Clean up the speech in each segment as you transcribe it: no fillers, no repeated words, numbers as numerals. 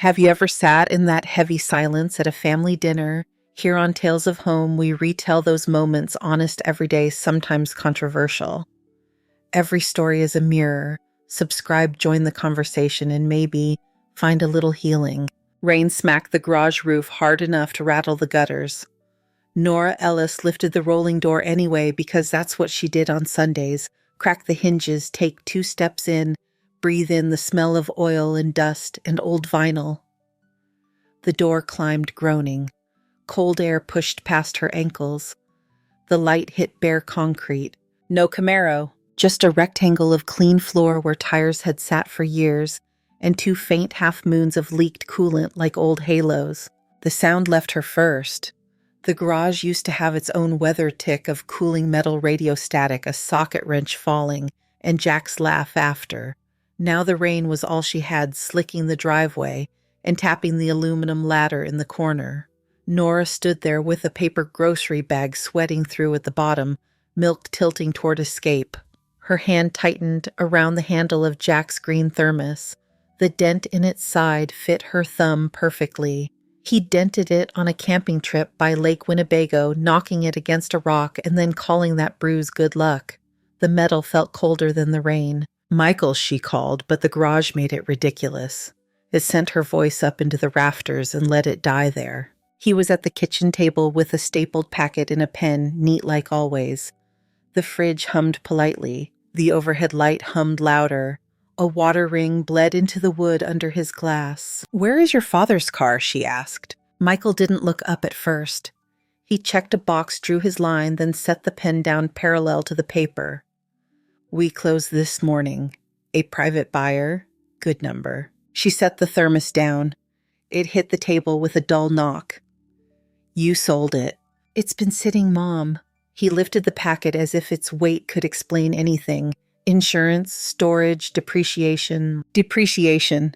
Have you ever sat in that heavy silence at a family dinner? Here on Tales of Home, we retell those moments, honest, everyday, sometimes controversial. Every story is a mirror. Subscribe, join the conversation, and maybe find a little healing. Rain smacked the garage roof hard enough to rattle the gutters. Nora Ellis lifted the rolling door anyway because that's what she did on Sundays. Crack the hinges, take 2 steps in, breathe in the smell of oil and dust and old vinyl. The door climbed, groaning. Cold air pushed past her ankles. The light hit bare concrete. No Camaro, just a rectangle of clean floor where tires had sat for years, and 2 faint half-moons of leaked coolant like old halos. The sound left her first. The garage used to have its own weather tick of cooling metal radio static, a socket wrench falling, and Jack's laugh after. Now the rain was all she had, slicking the driveway and tapping the aluminum ladder in the corner. Nora stood there with a paper grocery bag sweating through at the bottom, milk tilting toward escape. Her hand tightened around the handle of Jack's green thermos. The dent in its side fit her thumb perfectly. He dented it on a camping trip by Lake Winnebago, knocking it against a rock and then calling that bruise good luck. The metal felt colder than the rain. Michael, she called, but the garage made it ridiculous. It sent her voice up into the rafters and let it die there. He was at the kitchen table with a stapled packet and a pen, neat like always. The fridge hummed politely. The overhead light hummed louder. A water ring bled into the wood under his glass. "Where is your father's car?" she asked. Michael didn't look up at first. He checked a box, drew his line, then set the pen down parallel to the paper. "We closed this morning. A private buyer. Good number." She set the thermos down. It hit the table with a dull knock. "You sold it." "It's been sitting, Mom." He lifted the packet as if its weight could explain anything. Insurance, storage, depreciation. Depreciation.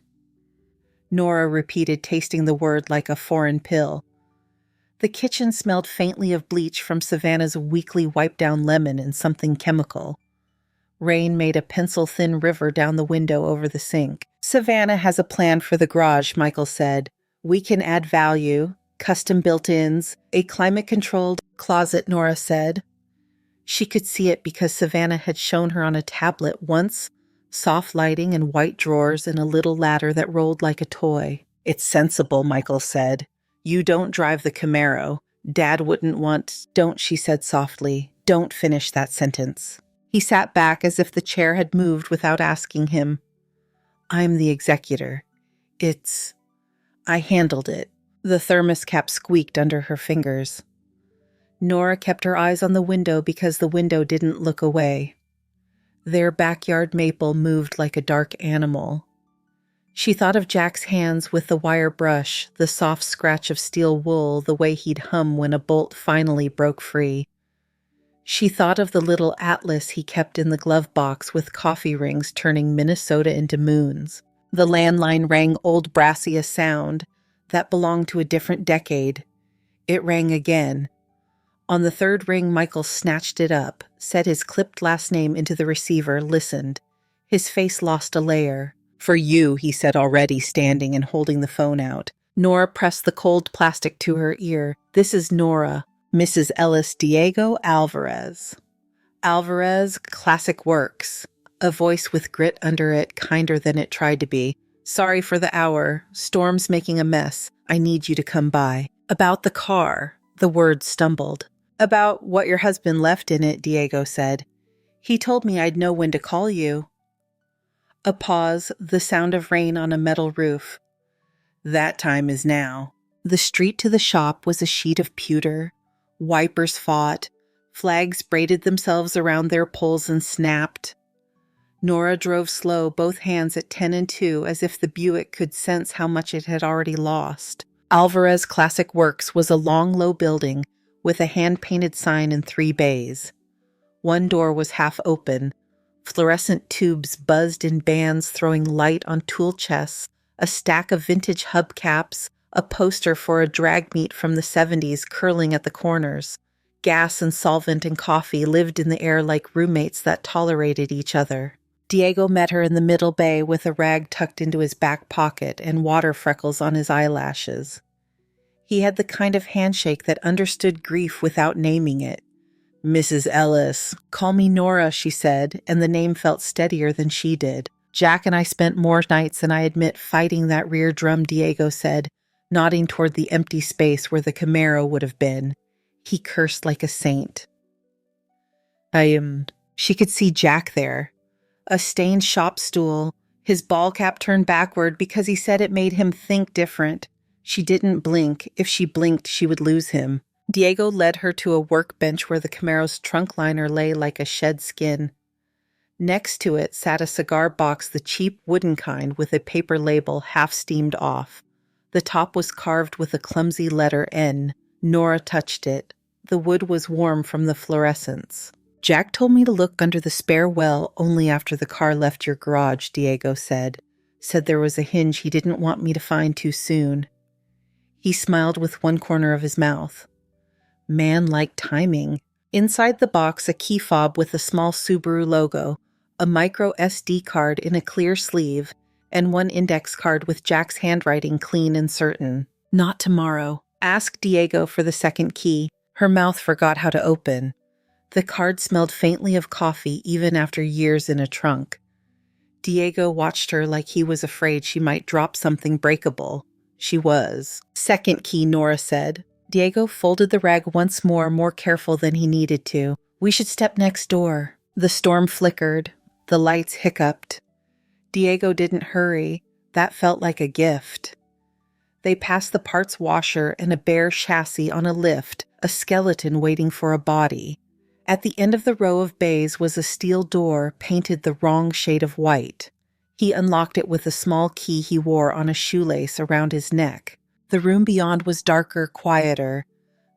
Nora repeated, tasting the word like a foreign pill. The kitchen smelled faintly of bleach from Savannah's weekly wipe-down lemon and something chemical. Rain made a pencil-thin river down the window over the sink. "Savannah has a plan for the garage," Michael said. "We can add value, custom built-ins, a climate-controlled closet," Nora said. She could see it because Savannah had shown her on a tablet once, soft lighting and white drawers and a little ladder that rolled like a toy. "It's sensible," Michael said. "You don't drive the Camaro. Dad wouldn't want—" "Don't," she said softly. "Don't finish that sentence." He sat back as if the chair had moved without asking him. "I'm the executor. I handled it." The thermos cap squeaked under her fingers. Nora kept her eyes on the window because the window didn't look away. Their backyard maple moved like a dark animal. She thought of Jack's hands with the wire brush, the soft scratch of steel wool, the way he'd hum when a bolt finally broke free. She thought of the little atlas he kept in the glove box with coffee rings turning Minnesota into moons. The landline rang old brassy a sound that belonged to a different decade. It rang again. On the 3rd ring, Michael snatched it up, set his clipped last name into the receiver, listened. His face lost a layer. "For you," he said, already standing and holding the phone out. Nora pressed the cold plastic to her ear. "This is Nora, Mrs. Ellis Diego Alvarez." "Alvarez, Classic Works." A voice with grit under it, kinder than it tried to be. "Sorry for the hour. Storm's making a mess. I need you to come by." "About the car." The words stumbled. "About what your husband left in it," Diego said. "He told me I'd know when to call you." A pause, the sound of rain on a metal roof. "That time is now." The street to the shop was a sheet of pewter. Wipers fought. Flags braided themselves around their poles and snapped. Nora drove slow, both hands at 10 and 2, as if the Buick could sense how much it had already lost. Alvarez Classic Works was a long, low building with a hand-painted sign in 3 bays. One door was half open. Fluorescent tubes buzzed in bands, throwing light on tool chests, a stack of vintage hubcaps, a poster for a drag meet from the 70s curling at the corners. Gas and solvent and coffee lived in the air like roommates that tolerated each other. Diego met her in the middle bay with a rag tucked into his back pocket and water freckles on his eyelashes. He had the kind of handshake that understood grief without naming it. "Mrs. Ellis." "Call me Nora," she said, and the name felt steadier than she did. "Jack and I spent more nights than I admit fighting that rear drum," Diego said, nodding toward the empty space where the Camaro would have been. He cursed like a saint. She could see Jack there. A stained shop stool, his ball cap turned backward because he said it made him think different. She didn't blink. If she blinked, she would lose him. Diego led her to a workbench where the Camaro's trunk liner lay like a shed skin. Next to it sat a cigar box, the cheap wooden kind with a paper label half steamed off. The top was carved with a clumsy letter N. Nora touched it. The wood was warm from the fluorescence. "Jack told me to look under the spare well only after the car left your garage," Diego said. "Said there was a hinge he didn't want me to find too soon." He smiled with one corner of his mouth. Man-like timing. Inside the box, a key fob with a small Subaru logo, a micro SD card in a clear sleeve, and one index card with Jack's handwriting clean and certain. "Not tomorrow." Ask Diego for the second key. Her mouth forgot how to open. The card smelled faintly of coffee even after years in a trunk. Diego watched her like he was afraid she might drop something breakable. She was. "Second key," Nora said. Diego folded the rag once more careful than he needed to. "We should step next door." The storm flickered. The lights hiccuped. Diego didn't hurry. That felt like a gift. They passed the parts washer and a bare chassis on a lift, a skeleton waiting for a body. At the end of the row of bays was a steel door painted the wrong shade of white. He unlocked it with a small key he wore on a shoelace around his neck. The room beyond was darker, quieter.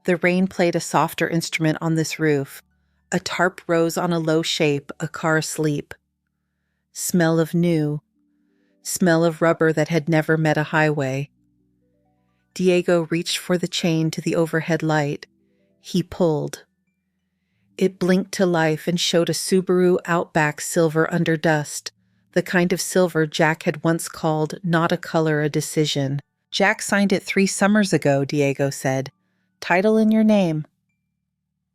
The rain played a softer instrument on this roof. A tarp rose on a low shape, a car asleep. Smell of new. Smell of rubber that had never met a highway. Diego reached for the chain to the overhead light. He pulled. It blinked to life and showed a Subaru Outback silver under dust, the kind of silver Jack had once called not a color, a decision. "Jack signed it 3 summers ago," Diego said. "Title in your name."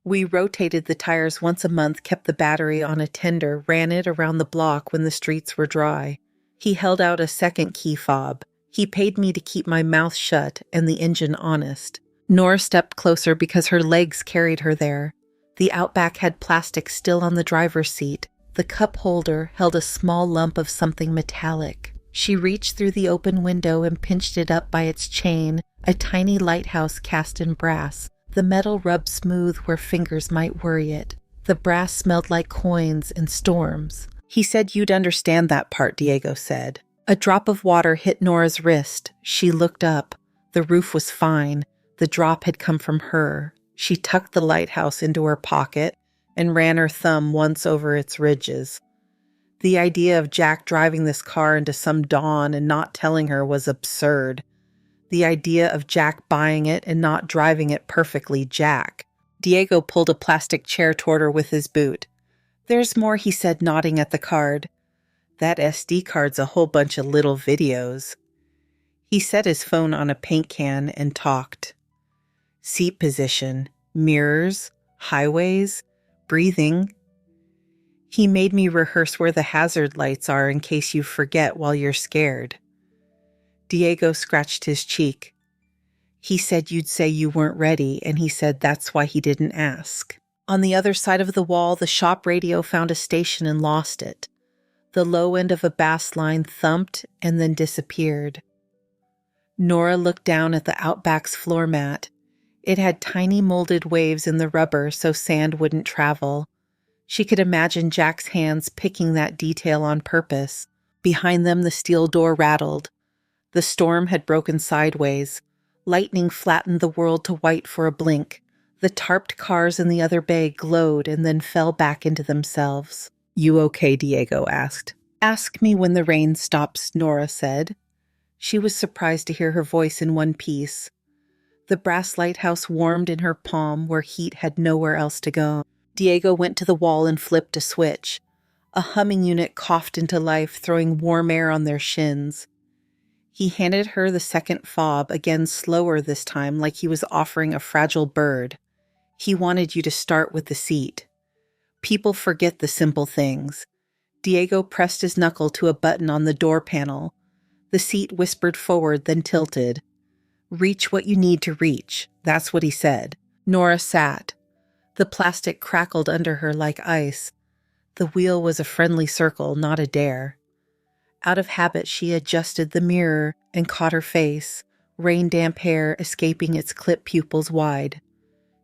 "We rotated the tires once a month, kept the battery on a tender, ran it around the block when the streets were dry." He held out a second key fob. "He paid me to keep my mouth shut and the engine honest." Nora stepped closer because her legs carried her there. The Outback had plastic still on the driver's seat. The cup holder held a small lump of something metallic. She reached through the open window and pinched it up by its chain, a tiny lighthouse cast in brass. The metal rubbed smooth where fingers might worry it. The brass smelled like coins and storms. "He said you'd understand that part," Diego said. A drop of water hit Nora's wrist. She looked up. The roof was fine. The drop had come from her. She tucked the lighthouse into her pocket and ran her thumb once over its ridges. The idea of Jack driving this car into some dawn and not telling her was absurd. The idea of Jack buying it and not driving it perfectly Jack. Diego pulled a plastic chair toward her with his boot. "There's more," he said, nodding at the card. "That SD card's a whole bunch of little videos." He set his phone on a paint can and talked. Seat position, mirrors, highways, breathing. "He made me rehearse where the hazard lights are in case you forget while you're scared." Diego scratched his cheek. "He said you'd say you weren't ready, and he said that's why he didn't ask." On the other side of the wall, the shop radio found a station and lost it. The low end of a bass line thumped and then disappeared. Nora looked down at the Outback's floor mat. It had tiny molded waves in the rubber so sand wouldn't travel. She could imagine Jack's hands picking that detail on purpose. Behind them, the steel door rattled. The storm had broken sideways. Lightning flattened the world to white for a blink. The tarped cars in the other bay glowed and then fell back into themselves. "You okay?" Diego asked. "Ask me when the rain stops," Nora said. She was surprised to hear her voice in one piece. The brass lighthouse warmed in her palm where heat had nowhere else to go. Diego went to the wall and flipped a switch. A humming unit coughed into life, throwing warm air on their shins. He handed her the second fob, again slower this time, like he was offering a fragile bird. He wanted you to start with the seat. People forget the simple things. Diego pressed his knuckle to a button on the door panel. The seat whispered forward, then tilted. Reach what you need to reach. That's what he said. Nora sat. The plastic crackled under her like ice. The wheel was a friendly circle, not a dare. Out of habit, she adjusted the mirror and caught her face, rain-damp hair escaping its clipped pupils wide.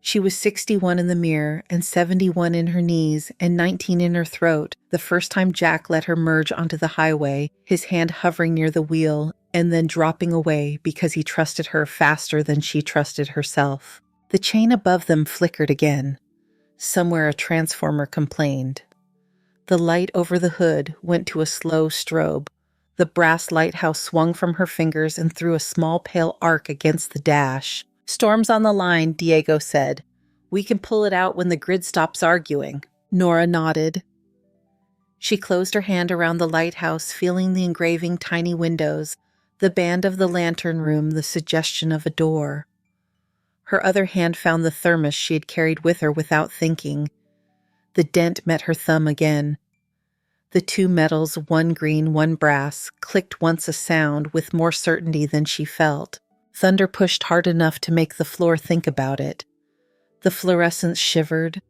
She was 61 in the mirror and 71 in her knees and 19 in her throat the first time Jack let her merge onto the highway, his hand hovering near the wheel and then dropping away because he trusted her faster than she trusted herself. The chain above them flickered again. Somewhere a transformer complained. The light over the hood went to a slow strobe. The brass lighthouse swung from her fingers and threw a small pale arc against the dash. Storm's on the line, Diego said. We can pull it out when the grid stops arguing. Nora nodded. She closed her hand around the lighthouse, feeling the engraving tiny windows, the band of the lantern room, the suggestion of a door. Her other hand found the thermos she had carried with her without thinking. The dent met her thumb again. The two metals, one green, one brass, clicked once a sound with more certainty than she felt. Thunder pushed hard enough to make the floor think about it. The fluorescence shivered.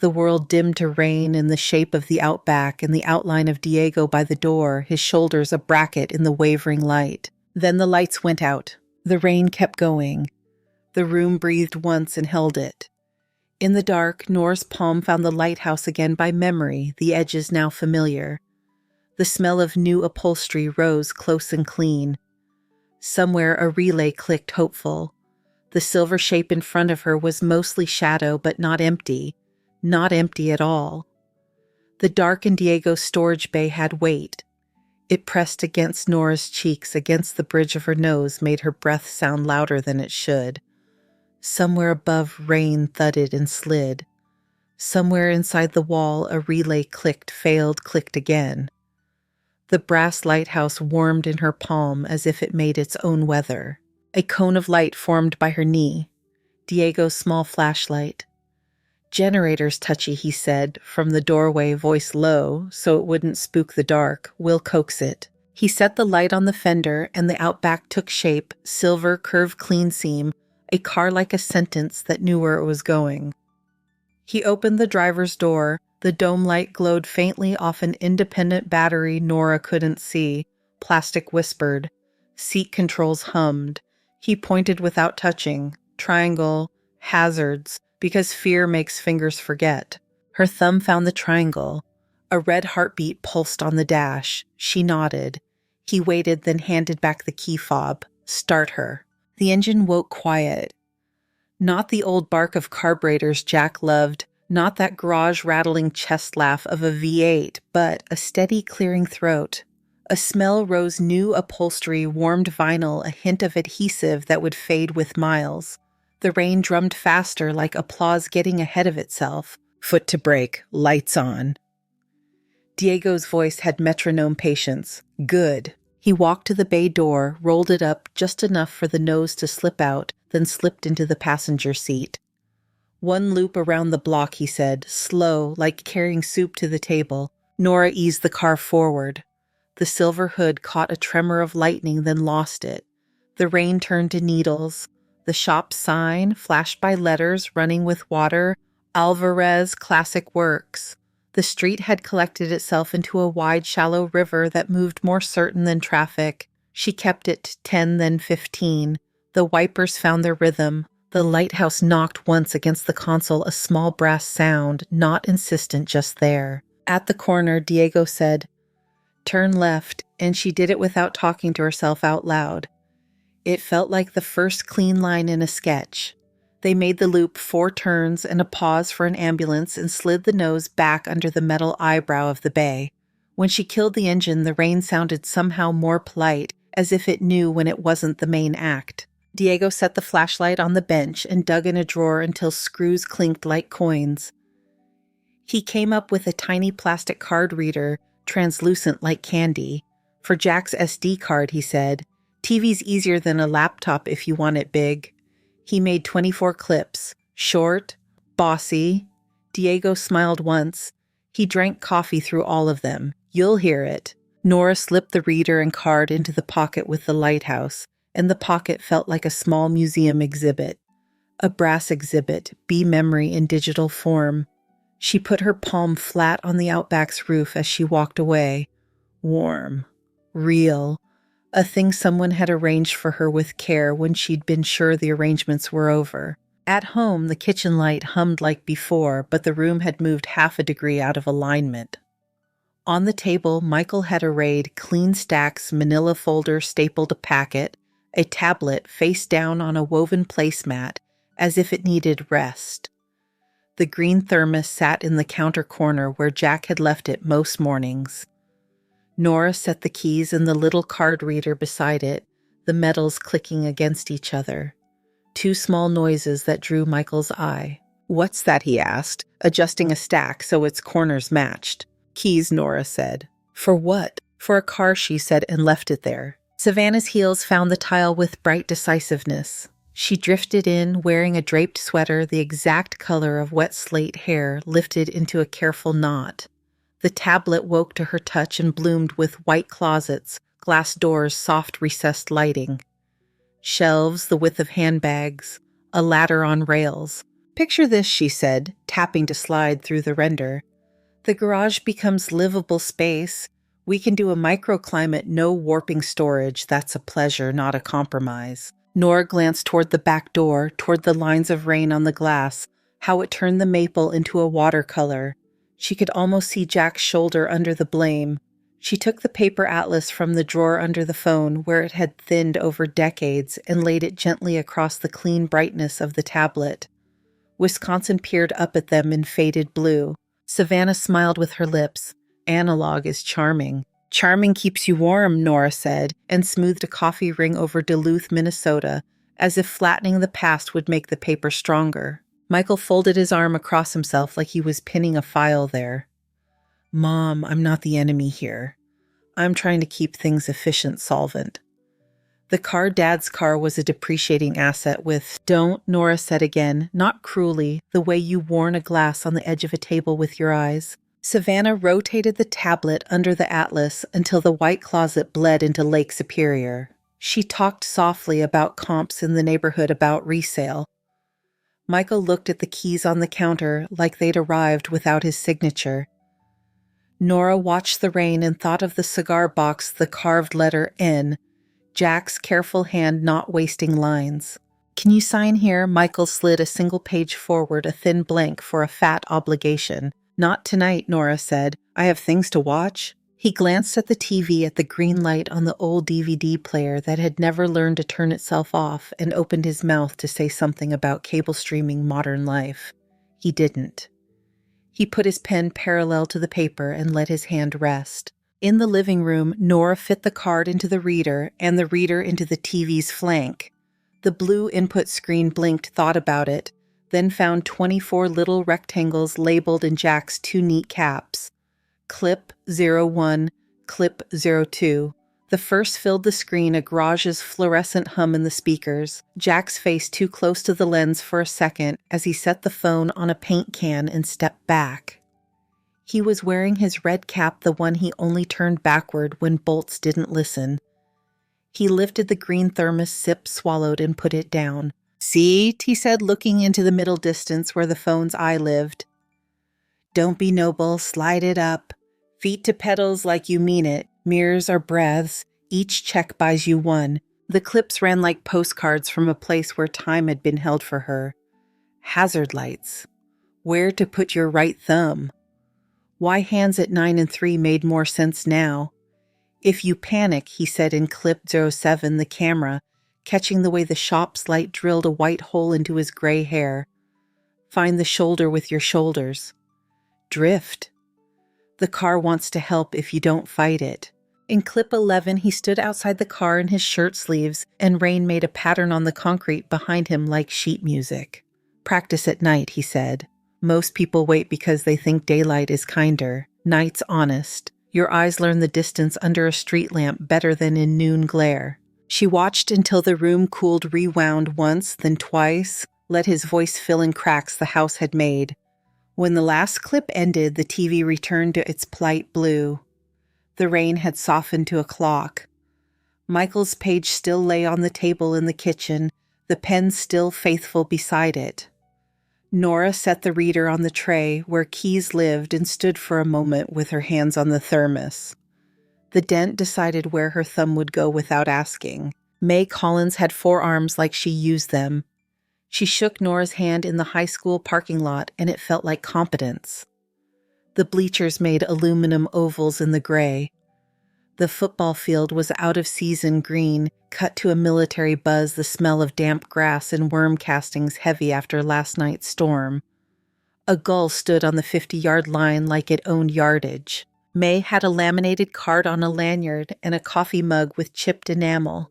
The world dimmed to rain in the shape of the outback and the outline of Diego by the door, his shoulders a bracket in the wavering light. Then the lights went out. The rain kept going. The room breathed once and held it. In the dark, Nora's palm found the lighthouse again by memory, the edges now familiar. The smell of new upholstery rose close and clean. Somewhere a relay clicked hopeful. The silver shape in front of her was mostly shadow, but not empty. Not empty at all. The dark in Diego's storage bay had weight. It pressed against Nora's cheeks, against the bridge of her nose, made her breath sound louder than it should. Somewhere above, rain thudded and slid. Somewhere inside the wall, a relay clicked, failed, clicked again. The brass lighthouse warmed in her palm as if it made its own weather. A cone of light formed by her knee. Diego's small flashlight. Generator's touchy, he said, from the doorway, voice low, so it wouldn't spook the dark. We'll coax it. He set the light on the fender, and the outback took shape, silver, curved clean seam, a car like a sentence that knew where it was going. He opened the driver's door. The dome light glowed faintly off an independent battery Nora couldn't see. Plastic whispered. Seat controls hummed. He pointed without touching. Triangle. Hazards. Because fear makes fingers forget. Her thumb found the triangle. A red heartbeat pulsed on the dash. She nodded. He waited, then handed back the key fob. Start her. The engine woke quiet. Not the old bark of carburetors Jack loved, not that garage-rattling chest laugh of a V8, but a steady clearing throat. A smell rose new upholstery, warmed vinyl, a hint of adhesive that would fade with miles. The rain drummed faster, like applause getting ahead of itself. Foot to brake, lights on. Diego's voice had metronome patience. Good. He walked to the bay door, rolled it up just enough for the nose to slip out, then slipped into the passenger seat. One loop around the block, he said, slow, like carrying soup to the table. Nora eased the car forward. The silver hood caught a tremor of lightning, then lost it. The rain turned to needles. The shop sign, flashed by letters running with water, Alvarez Classic Works. The street had collected itself into a wide, shallow river that moved more certain than traffic. She kept it 10, then 15. The wipers found their rhythm. The lighthouse knocked once against the console, a small brass sound, not insistent, just there. At the corner, Diego said, "Turn left," and she did it without talking to herself out loud. It felt like the first clean line in a sketch. They made the loop 4 turns and a pause for an ambulance and slid the nose back under the metal eyebrow of the bay. When she killed the engine, the rain sounded somehow more polite, as if it knew when it wasn't the main act. Diego set the flashlight on the bench and dug in a drawer until screws clinked like coins. He came up with a tiny plastic card reader, translucent like candy. For Jack's SD card, he said. TV's easier than a laptop if you want it big. He made 24 clips. Short, bossy. Diego smiled once. He drank coffee through all of them. You'll hear it. Nora slipped the reader and card into the pocket with the lighthouse, and the pocket felt like a small museum exhibit. A brass exhibit, memory in digital form. She put her palm flat on the Outback's roof as she walked away. Warm. Real. A thing someone had arranged for her with care when she'd been sure the arrangements were over. At home, the kitchen light hummed like before, but the room had moved half a degree out of alignment. On the table, Michael had arrayed clean stacks, manila folder stapled a packet, a tablet face down on a woven placemat, as if it needed rest. The green thermos sat in the counter corner where Jack had left it most mornings. Nora set the keys in the little card reader beside it, the metals clicking against each other. Two small noises that drew Michael's eye. "What's that?" he asked, adjusting a stack so its corners matched. "Keys," Nora said. "For what?" "For a car," she said, and left it there. Savannah's heels found the tile with bright decisiveness. She drifted in, wearing a draped sweater the exact color of wet slate hair lifted into a careful knot. The tablet woke to her touch and bloomed with white closets, glass doors, soft recessed lighting. Shelves the width of handbags, a ladder on rails. "Picture this," she said, tapping to slide through the render. "The garage becomes livable space. We can do a microclimate, no warping storage. That's a pleasure, not a compromise." Nora glanced toward the back door, toward the lines of rain on the glass, how it turned the maple into a watercolor. She could almost see Jack's shoulder under the blame. She took the paper atlas from the drawer under the phone, where it had thinned over decades, and laid it gently across the clean brightness of the tablet. Wisconsin peered up at them in faded blue. Savannah smiled with her lips. "Analog is charming." "Charming keeps you warm," Nora said, and smoothed a coffee ring over Duluth, Minnesota, as if flattening the past would make the paper stronger. Michael folded his arm across himself like he was pinning a file there. "Mom, I'm not the enemy here. I'm trying to keep things efficient, solvent." The car Dad's car was a depreciating asset with, "Don't," Nora said again, not cruelly, the way you warn a glass on the edge of a table with your eyes. Savannah rotated the tablet under the atlas until the white closet bled into Lake Superior. She talked softly about comps in the neighborhood, about resale. Michael looked at the keys on the counter like they'd arrived without his signature. Nora watched the rain and thought of the cigar box, the carved letter N, Jack's careful hand not wasting lines. "Can you sign here?" Michael slid a single page forward, a thin blank for a fat obligation. "Not tonight," Nora said. "I have things to watch." He glanced at the TV, at the green light on the old DVD player that had never learned to turn itself off, and opened his mouth to say something about cable streaming modern life. He didn't. He put his pen parallel to the paper and let his hand rest. In the living room, Nora fit the card into the reader and the reader into the TV's flank. The blue input screen blinked, thought about it, then found 24 little rectangles labeled in Jack's two neat caps. Clip 01, Clip 02. The first filled the screen, a garage's fluorescent hum in the speakers. Jack's face too close to the lens for a second as he set the phone on a paint can and stepped back. He was wearing his red cap, the one he only turned backward when bolts didn't listen. He lifted the green thermos, sipped, swallowed, and put it down. "See?" he said, looking into the middle distance where the phone's eye lived. "Don't be noble, slide it up. Feet to pedals like you mean it. Mirrors are breaths. Each check buys you one." The clips ran like postcards from a place where time had been held for her. Hazard lights. Where to put your right thumb. Why hands at 9 and 3 made more sense now. "If you panic," he said in clip 07, the camera, catching the way the shop's light drilled a white hole into his gray hair. "Find the shoulder with your shoulders. Drift. The car wants to help if you don't fight it." In clip 11, he stood outside the car in his shirt sleeves, and rain made a pattern on the concrete behind him like sheet music. "Practice at night," he said. Most people wait because they think daylight is kinder, night's honest. Your eyes learn the distance under a street lamp better than in noon glare. She watched until the room cooled, rewound once, then twice, let his voice fill in cracks the house had made. When the last clip ended, the TV returned to its polite blue. The rain had softened to a clock. Michael's page still lay on the table in the kitchen, the pen still faithful beside it. Nora set the reader on the tray where keys lived and stood for a moment with her hands on the thermos. The dent decided where her thumb would go without asking. May Collins had forearms like she used them. She shook Nora's hand in the high school parking lot, and it felt like competence. The bleachers made aluminum ovals in the gray. The football field was out-of-season green, cut to a military buzz, the smell of damp grass and worm castings heavy after last night's storm. A gull stood on the 50-yard line like it owned yardage. May had a laminated card on a lanyard and a coffee mug with chipped enamel.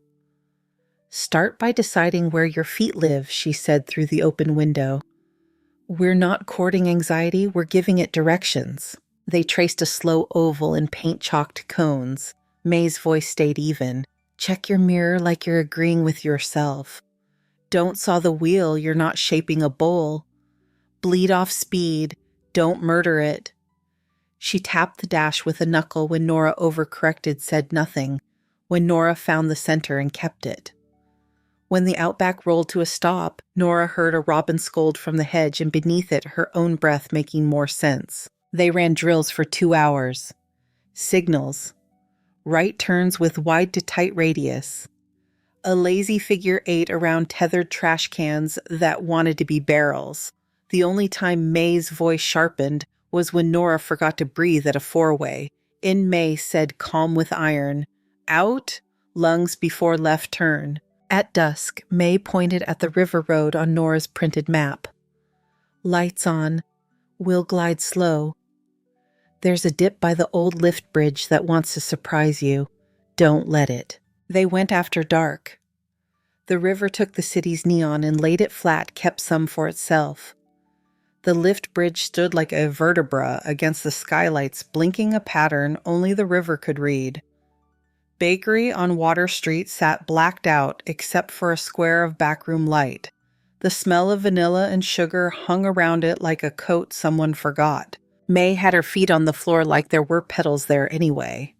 "Start by deciding where your feet live," she said through the open window. "We're not courting anxiety, we're giving it directions." They traced a slow oval in paint-chalked cones. May's voice stayed even. "Check your mirror like you're agreeing with yourself. Don't saw the wheel, you're not shaping a bowl. Bleed off speed, don't murder it." She tapped the dash with a knuckle when Nora overcorrected, said nothing, when Nora found the center and kept it. When the Outback rolled to a stop, Nora heard a robin scold from the hedge and beneath it her own breath making more sense. They ran drills for 2 hours. Signals. Right turns with wide to tight radius. A lazy figure 8 around tethered trash cans that wanted to be barrels. The only time May's voice sharpened was when Nora forgot to breathe at a 4-way. In May said calm with iron, "Out, lungs before left turn." At dusk, May pointed at the river road on Nora's printed map. "Lights on. We'll glide slow. There's a dip by the old lift bridge that wants to surprise you. Don't let it." They went after dark. The river took the city's neon and laid it flat, kept some for itself. The lift bridge stood like a vertebra against the skylights, blinking a pattern only the river could read. Bakery on Water Street sat blacked out except for a square of backroom light. The smell of vanilla and sugar hung around it like a coat someone forgot. May had her feet on the floor like there were petals there anyway.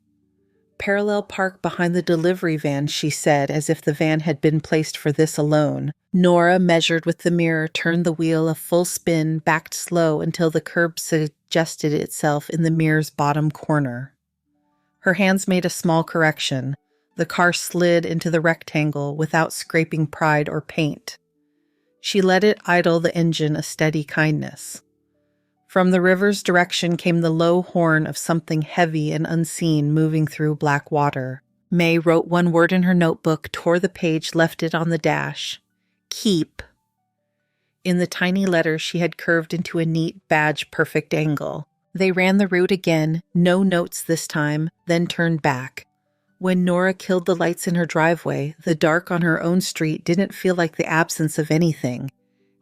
"Parallel park behind the delivery van," she said, as if the van had been placed for this alone. Nora measured with the mirror, turned the wheel a full spin, backed slow until the curb suggested itself in the mirror's bottom corner. Her hands made a small correction. The car slid into the rectangle without scraping pride or paint. She let it idle the engine a steady kindness. From the river's direction came the low horn of something heavy and unseen moving through black water. May wrote one word in her notebook, tore the page, left it on the dash. "Keep." In the tiny letters she had curved into a neat badge-perfect angle. They ran the route again, no notes this time, then turned back. When Nora killed the lights in her driveway, the dark on her own street didn't feel like the absence of anything.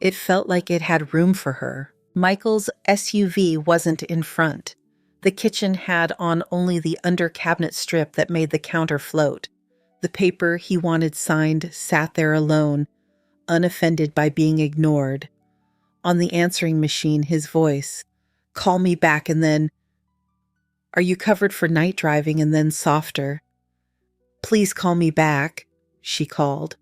It felt like it had room for her. Michael's SUV wasn't in front. The kitchen had on only the under-cabinet strip that made the counter float. The paper he wanted signed sat there alone, unoffended by being ignored. On the answering machine, his voice, "Call me back," and then, "Are you covered for night driving?" and then softer, "Please call me back," she called.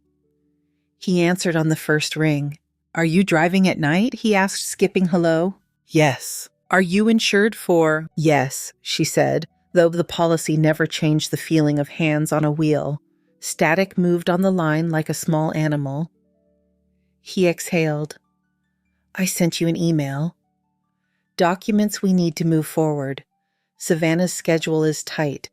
He answered on the first ring. "Are you driving at night?" he asked, skipping hello. "Yes." "Are you insured for?" "Yes," she said, though the policy never changed the feeling of hands on a wheel. Static moved on the line like a small animal. He exhaled. "I sent you an email. Documents we need to move forward. Savannah's schedule is tight.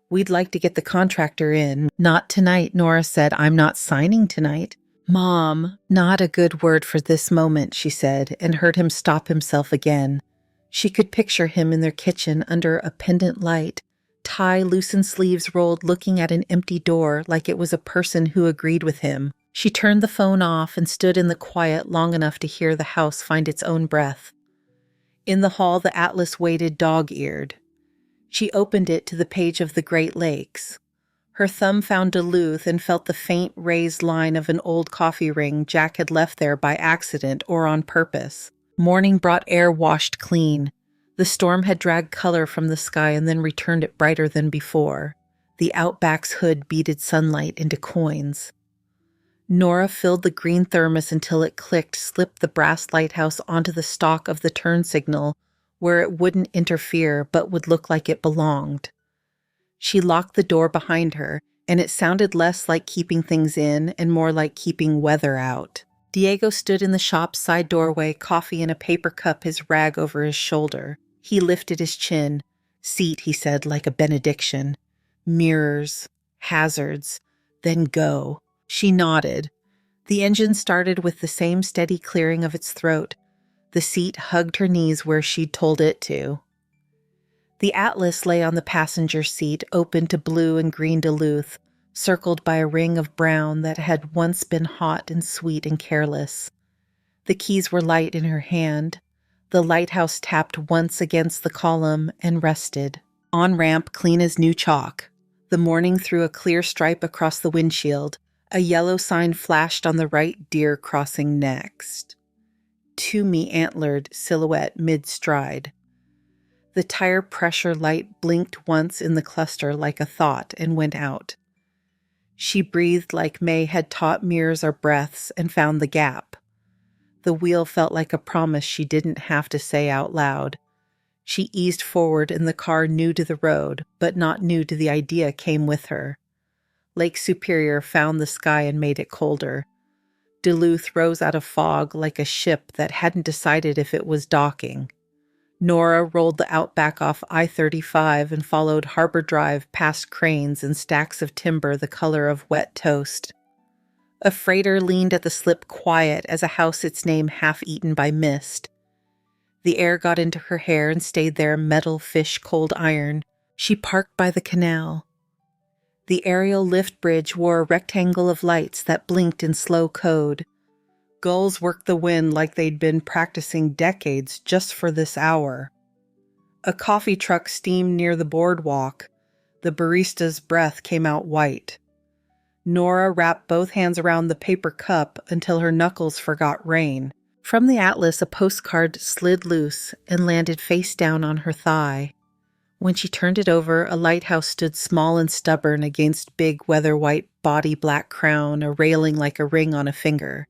We'd like to get the contractor in." "Not tonight," Nora said. "I'm not signing tonight." "Mom," not a good word for this moment, she said, and heard him stop himself again. She could picture him in their kitchen under a pendant light, tie loosened sleeves rolled, looking at an empty door like it was a person who agreed with him. She turned the phone off and stood in the quiet long enough to hear the house find its own breath. In the hall, the atlas waited dog-eared. She opened it to the page of the Great Lakes. Her thumb found Duluth and felt the faint raised line of an old coffee ring Jack had left there by accident or on purpose. Morning brought air washed clean. The storm had dragged color from the sky and then returned it brighter than before. The Outback's hood beaded sunlight into coins. Nora filled the green thermos until it clicked, slipped the brass lighthouse onto the stalk of the turn signal where it wouldn't interfere but would look like it belonged. She locked the door behind her, and it sounded less like keeping things in and more like keeping weather out. Diego stood in the shop's side doorway, coffee in a paper cup, his rag over his shoulder. He lifted his chin. "Seat," he said, like a benediction. "Mirrors. Hazards. Then go." She nodded. The engine started with the same steady clearing of its throat. The seat hugged her knees where she'd told it to. The Atlas lay on the passenger seat, open to blue and green Duluth, circled by a ring of brown that had once been hot and sweet and careless. The keys were light in her hand. The lighthouse tapped once against the column and rested. On-ramp clean as new chalk. The morning threw a clear stripe across the windshield. A yellow sign flashed on the right, deer crossing next. Toomey antlered silhouette mid-stride. The tire pressure light blinked once in the cluster like a thought and went out. She breathed like May had taught mirrors our breaths and found the gap. The wheel felt like a promise she didn't have to say out loud. She eased forward and the car, new to the road, but not new to the idea, came with her. Lake Superior found the sky and made it colder. Duluth rose out of fog like a ship that hadn't decided if it was docking. Nora rolled the Outback off I-35 and followed Harbor Drive past cranes and stacks of timber the color of wet toast. A freighter leaned at the slip quiet as a house its name half-eaten by mist. The air got into her hair and stayed there, metal, fish, cold iron. She parked by the canal. The aerial lift bridge wore a rectangle of lights that blinked in slow code. Gulls worked the wind like they'd been practicing decades just for this hour. A coffee truck steamed near the boardwalk. The barista's breath came out white. Nora wrapped both hands around the paper cup until her knuckles forgot rain. From the Atlas, a postcard slid loose and landed face down on her thigh. When she turned it over, a lighthouse stood small and stubborn against big weather-white body black crown, a railing like a ring on a finger.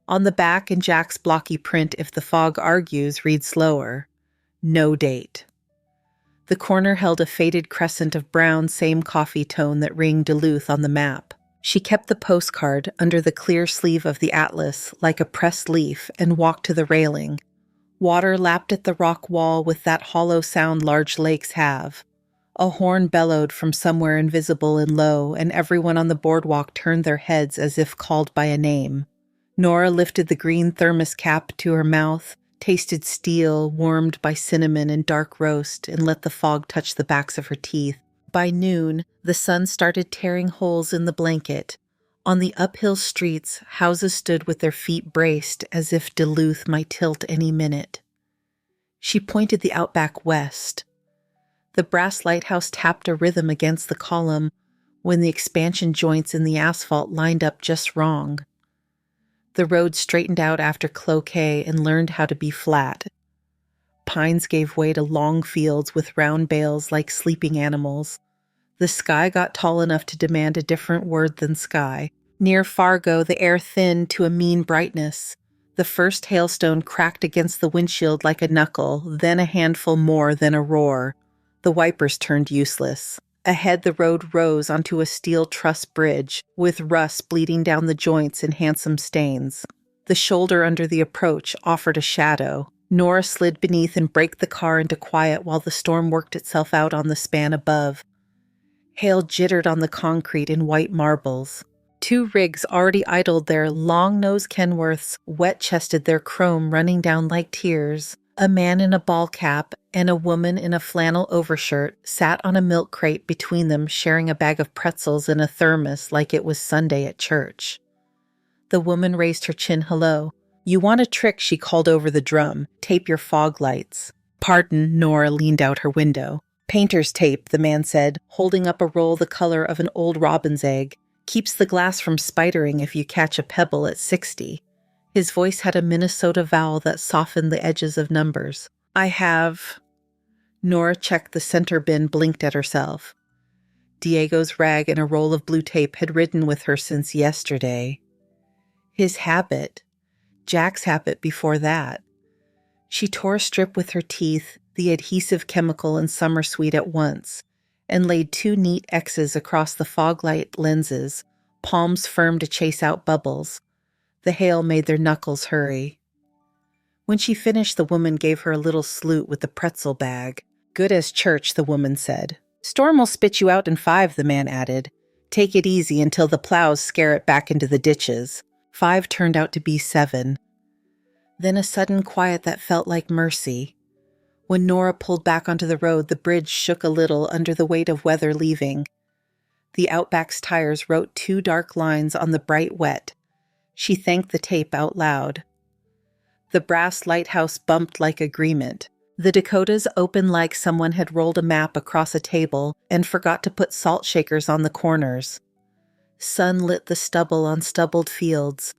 On the back, in Jack's blocky print, "If the fog argues, read slower. No date." The corner held a faded crescent of brown, same coffee tone that ringed Duluth on the map. She kept the postcard under the clear sleeve of the Atlas like a pressed leaf and walked to the railing. Water lapped at the rock wall with that hollow sound large lakes have. A horn bellowed from somewhere invisible and low, and everyone on the boardwalk turned their heads as if called by a name. Nora lifted the green thermos cap to her mouth, tasted steel, warmed by cinnamon and dark roast, and let the fog touch the backs of her teeth. By noon, the sun started tearing holes in the blanket. On the uphill streets, houses stood with their feet braced as if Duluth might tilt any minute. She pointed the Outback west. The brass lighthouse tapped a rhythm against the column when the expansion joints in the asphalt lined up just wrong. The road straightened out after Cloquet and learned how to be flat. Pines gave way to long fields with round bales like sleeping animals. The sky got tall enough to demand a different word than sky. Near Fargo, the air thinned to a mean brightness. The first hailstone cracked against the windshield like a knuckle, then a handful more, then a roar. The wipers turned useless. Ahead, the road rose onto a steel truss bridge, with rust bleeding down the joints in handsome stains. The shoulder under the approach offered a shadow. Nora slid beneath and braked the car into quiet while the storm worked itself out on the span above. Hail jittered on the concrete in white marbles. 2 rigs already idled their long-nosed Kenworths, wet-chested, their chrome running down like tears. A man in a ball cap and a woman in a flannel overshirt sat on a milk crate between them, sharing a bag of pretzels in a thermos like it was Sunday at church. The woman raised her chin hello. "You want a trick," she called over the drum. "Tape your fog lights." "Pardon," Nora leaned out her window. "Painter's tape," the man said, holding up a roll the color of an old robin's egg. "Keeps the glass from spidering if you catch a pebble at 60. His voice had a Minnesota vowel that softened the edges of numbers. "I have—" Nora checked the center bin, blinked at herself. Diego's rag and a roll of blue tape had ridden with her since yesterday. His habit. Jack's habit before that. She tore a strip with her teeth, the adhesive chemical and summer sweet at once, and laid 2 neat X's across the fog light lenses, palms firm to chase out bubbles. The hail made their knuckles hurry. When she finished, the woman gave her a little salute with the pretzel bag. "Good as church," the woman said. "Storm will spit you out in 5, the man added. "Take it easy until the plows scare it back into the ditches." 5 turned out to be 7. Then a sudden quiet that felt like mercy. When Nora pulled back onto the road, the bridge shook a little under the weight of weather leaving. The Outback's tires wrote 2 dark lines on the bright wet. She thanked the tape out loud. The brass lighthouse bumped like agreement. The Dakotas opened like someone had rolled a map across a table and forgot to put salt shakers on the corners. Sun lit the stubble on stubbled fields.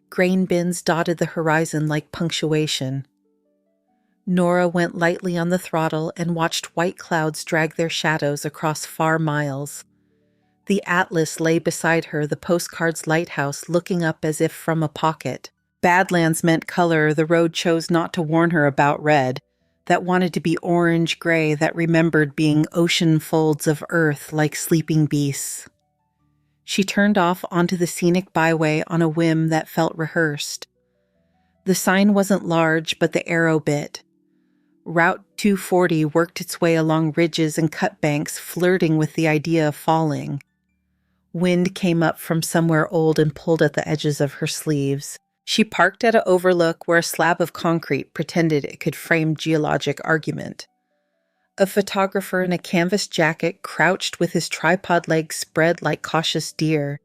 Grain bins dotted the horizon like punctuation. Nora went lightly on the throttle and watched white clouds drag their shadows across far miles. The Atlas lay beside her, the postcard's lighthouse looking up as if from a pocket. Badlands meant color the road chose not to warn her about red, that wanted to be orange-gray, that remembered being ocean folds of earth like sleeping beasts. She turned off onto the scenic byway on a whim that felt rehearsed. The sign wasn't large, but the arrow bit. Route 240 worked its way along ridges and cut banks, flirting with the idea of falling. Wind came up from somewhere old and pulled at the edges of her sleeves. She parked at an overlook where a slab of concrete pretended it could frame geologic argument. A photographer in a canvas jacket crouched with his tripod legs spread like cautious deer.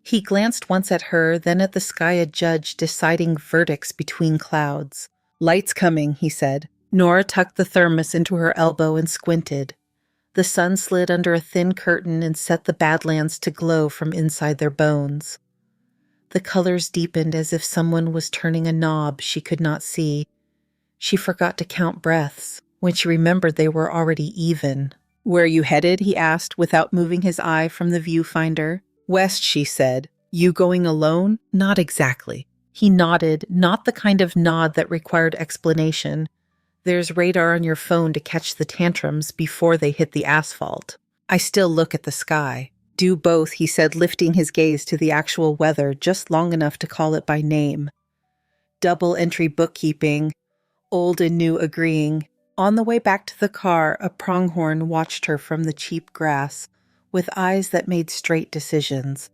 He glanced once at her, then at the sky, a judge deciding verdicts between clouds. "Light's coming," he said. Nora tucked the thermos into her elbow and squinted. The sun slid under a thin curtain and set the Badlands to glow from inside their bones. The colors deepened as if someone was turning a knob she could not see. She forgot to count breaths. When she remembered, they were already even. "Where are you headed?" he asked, without moving his eye from the viewfinder. "West," she said. "You going alone?" "Not exactly." He nodded, not the kind of nod that required explanation. "There's radar on your phone to catch the tantrums before they hit the asphalt. I still look at the sky." "Do both," he said, lifting his gaze to the actual weather just long enough to call it by name. Double-entry bookkeeping, old and new agreeing. On the way back to the car, a pronghorn watched her from the cheap grass, with eyes that made straight decisions.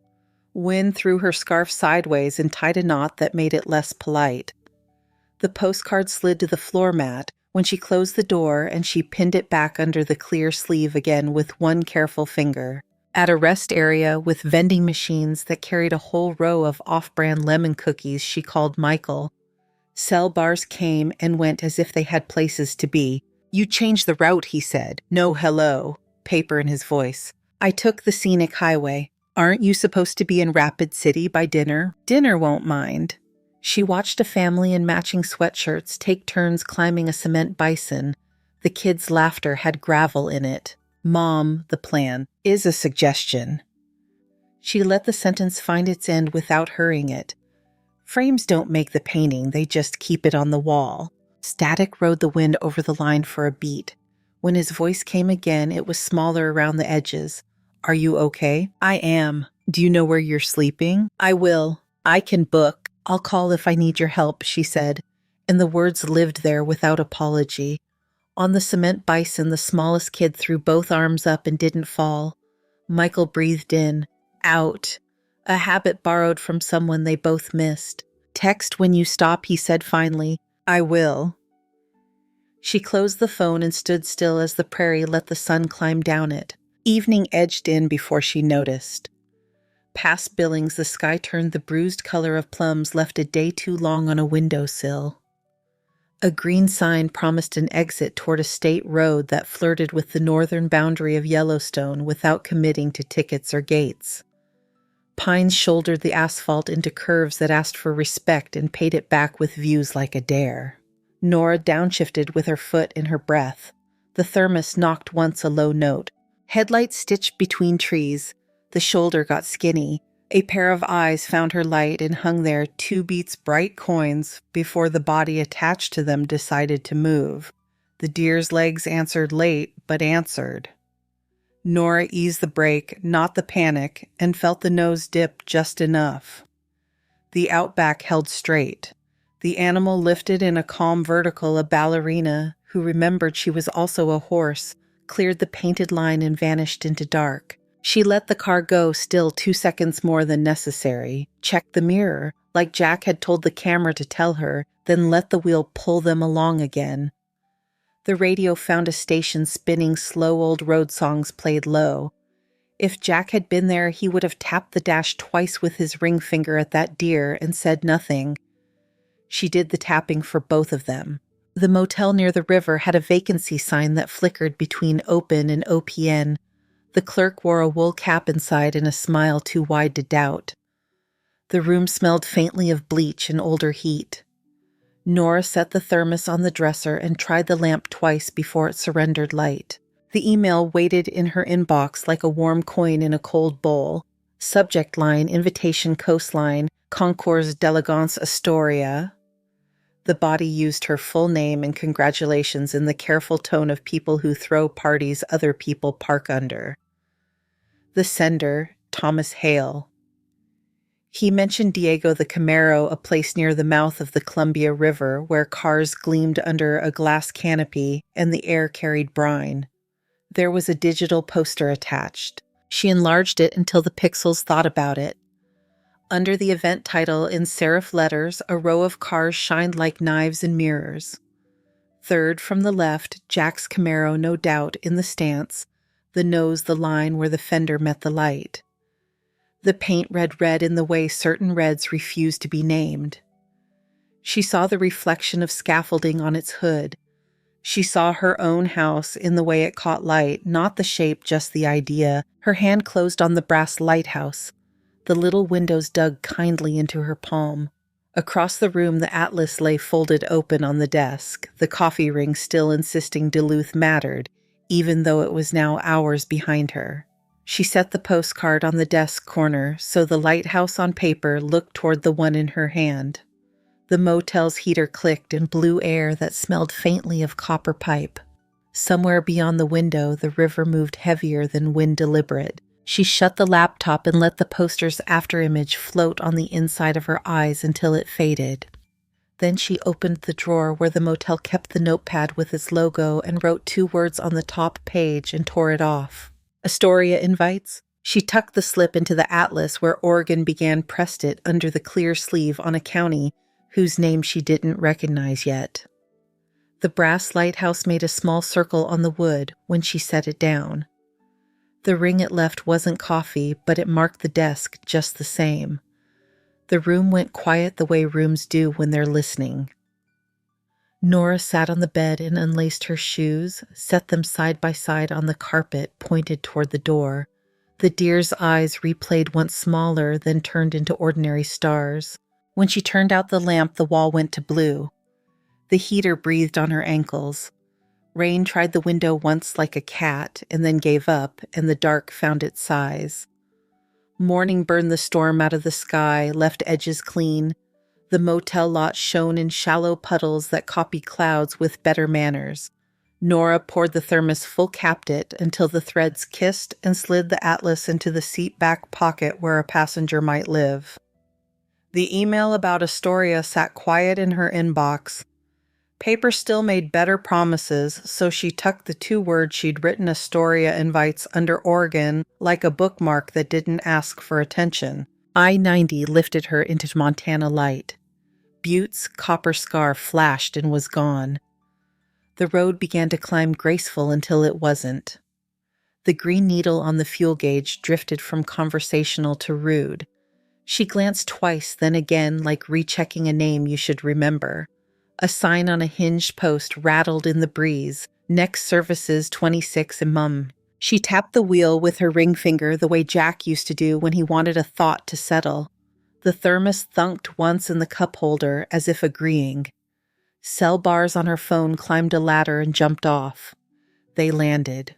Wind threw her scarf sideways and tied a knot that made it less polite. The postcard slid to the floor mat when she closed the door, and she pinned it back under the clear sleeve again with one careful finger. At a rest area with vending machines that carried a whole row of off-brand lemon cookies she called Michael. Cell bars came and went as if they had places to be. "You changed the route," he said. "No hello." Paper in his voice. "I took the scenic highway. Aren't you supposed to be in Rapid City by dinner?" "Dinner won't mind." She watched a family in matching sweatshirts take turns climbing a cement bison. The kids' laughter had gravel in it. "Mom, the plan is a suggestion." She let the sentence find its end without hurrying it. "Frames don't make the painting, they just keep it on the wall." Static rode the wind over the line for a beat. When his voice came again, it was smaller around the edges. "Are you okay?" "I am. Do you know where you're sleeping?" "I will. I can book. I'll call if I need your help," she said, and the words lived there without apology. On the cement bison, the smallest kid threw both arms up and didn't fall. Michael breathed in, out, a habit borrowed from someone they both missed. "Text when you stop," he said finally. "I will." She closed the phone and stood still as the prairie let the sun climb down it. Evening edged in before she noticed. Past Billings, the sky turned the bruised color of plums left a day too long on a windowsill. A green sign promised an exit toward a state road that flirted with the northern boundary of Yellowstone without committing to tickets or gates. Pines shouldered the asphalt into curves that asked for respect and paid it back with views like a dare. Nora downshifted with her foot in her breath. The thermos knocked once a low note. Headlights stitched between trees. The shoulder got skinny. A pair of eyes found her light and hung there 2 beats bright coins before the body attached to them decided to move. The deer's legs answered late, but answered. Nora eased the brake, not the panic, and felt the nose dip just enough. The Outback held straight. The animal lifted in a calm vertical. A ballerina, who remembered she was also a horse, cleared the painted line and vanished into dark. She let the car go still 2 seconds more than necessary, checked the mirror, like Jack had told the camera to tell her, then let the wheel pull them along again. The radio found a station spinning slow old road songs played low. If Jack had been there, he would have tapped the dash twice with his ring finger at that deer and said nothing. She did the tapping for both of them. The motel near the river had a vacancy sign that flickered between open and OPN. The clerk wore a wool cap inside and a smile too wide to doubt. The room smelled faintly of bleach and older heat. Nora set the thermos on the dresser and tried the lamp twice before it surrendered light. The email waited in her inbox like a warm coin in a cold bowl. Subject line, invitation coastline, Concours d'Elegance Astoria. The body used her full name and congratulations in the careful tone of people who throw parties other people park under. The sender, Thomas Hale. He mentioned Diego the Camaro, a place near the mouth of the Columbia River where cars gleamed under a glass canopy and the air carried brine. There was a digital poster attached. She enlarged it until the pixels thought about it. Under the event title in serif letters, a row of cars shined like knives and mirrors. Third from the left, Jack's Camaro, no doubt, in the stance, the nose the line where the fender met the light. The paint read red in the way certain reds refused to be named. She saw the reflection of scaffolding on its hood. She saw her own house in the way it caught light, not the shape, just the idea. Her hand closed on the brass lighthouse. The little windows dug kindly into her palm. Across the room, the atlas lay folded open on the desk, the coffee ring still insisting Duluth mattered, even though it was now hours behind her. She set the postcard on the desk corner so the lighthouse on paper looked toward the one in her hand. The motel's heater clicked in blue air that smelled faintly of copper pipe. Somewhere beyond the window, the river moved heavier than wind deliberate. She shut the laptop and let the poster's afterimage float on the inside of her eyes until it faded. Then she opened the drawer where the motel kept the notepad with its logo and wrote 2 words on the top page and tore it off. Astoria invites. She tucked the slip into the atlas where Oregon began, pressed it under the clear sleeve on a county whose name she didn't recognize yet. The brass lighthouse made a small circle on the wood when she set it down. The ring it left wasn't coffee, but it marked the desk just the same. The room went quiet the way rooms do when they're listening. Nora sat on the bed and unlaced her shoes, set them side by side on the carpet pointed toward the door. The deer's eyes replayed once smaller, then turned into ordinary stars. When she turned out the lamp, the wall went to blue. The heater breathed on her ankles. Rain tried the window once like a cat and then gave up, and the dark found its size. Morning burned the storm out of the sky, left edges clean. The motel lot shone in shallow puddles that copied clouds with better manners. Nora poured the thermos, full-capped it until the threads kissed and slid the atlas into the seat back pocket where a passenger might live. The email about Astoria sat quiet in her inbox. Paper still made better promises, so she tucked the 2 words she'd written Astoria invites under Oregon like a bookmark that didn't ask for attention. I-90 lifted her into Montana light. Butte's copper scar flashed and was gone. The road began to climb graceful until it wasn't. The green needle on the fuel gauge drifted from conversational to rude. She glanced twice, then again, like rechecking a name you should remember. A sign on a hinged post rattled in the breeze. Next services 26 and mum. She tapped the wheel with her ring finger the way Jack used to do when he wanted a thought to settle. The thermos thunked once in the cup holder as if agreeing. Cell bars on her phone climbed a ladder and jumped off. They landed.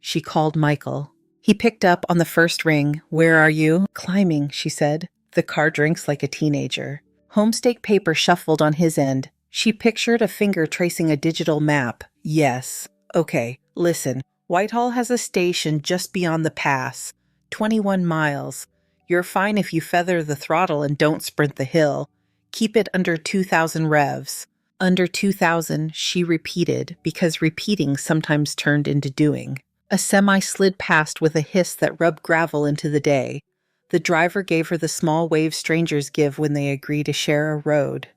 She called Michael. He picked up on the first ring. "Where are you?" "Climbing," she said. The car drinks like a teenager. Homestake paper shuffled on his end. She pictured a finger tracing a digital map. "Yes. Okay, listen. Whitehall has a station just beyond the pass. 21 miles. You're fine if you feather the throttle and don't sprint the hill. Keep it under 2,000 revs." Under 2,000, she repeated, because repeating sometimes turned into doing. A semi slid past with a hiss that rubbed gravel into the day. The driver gave her the small wave strangers give when they agree to share a road.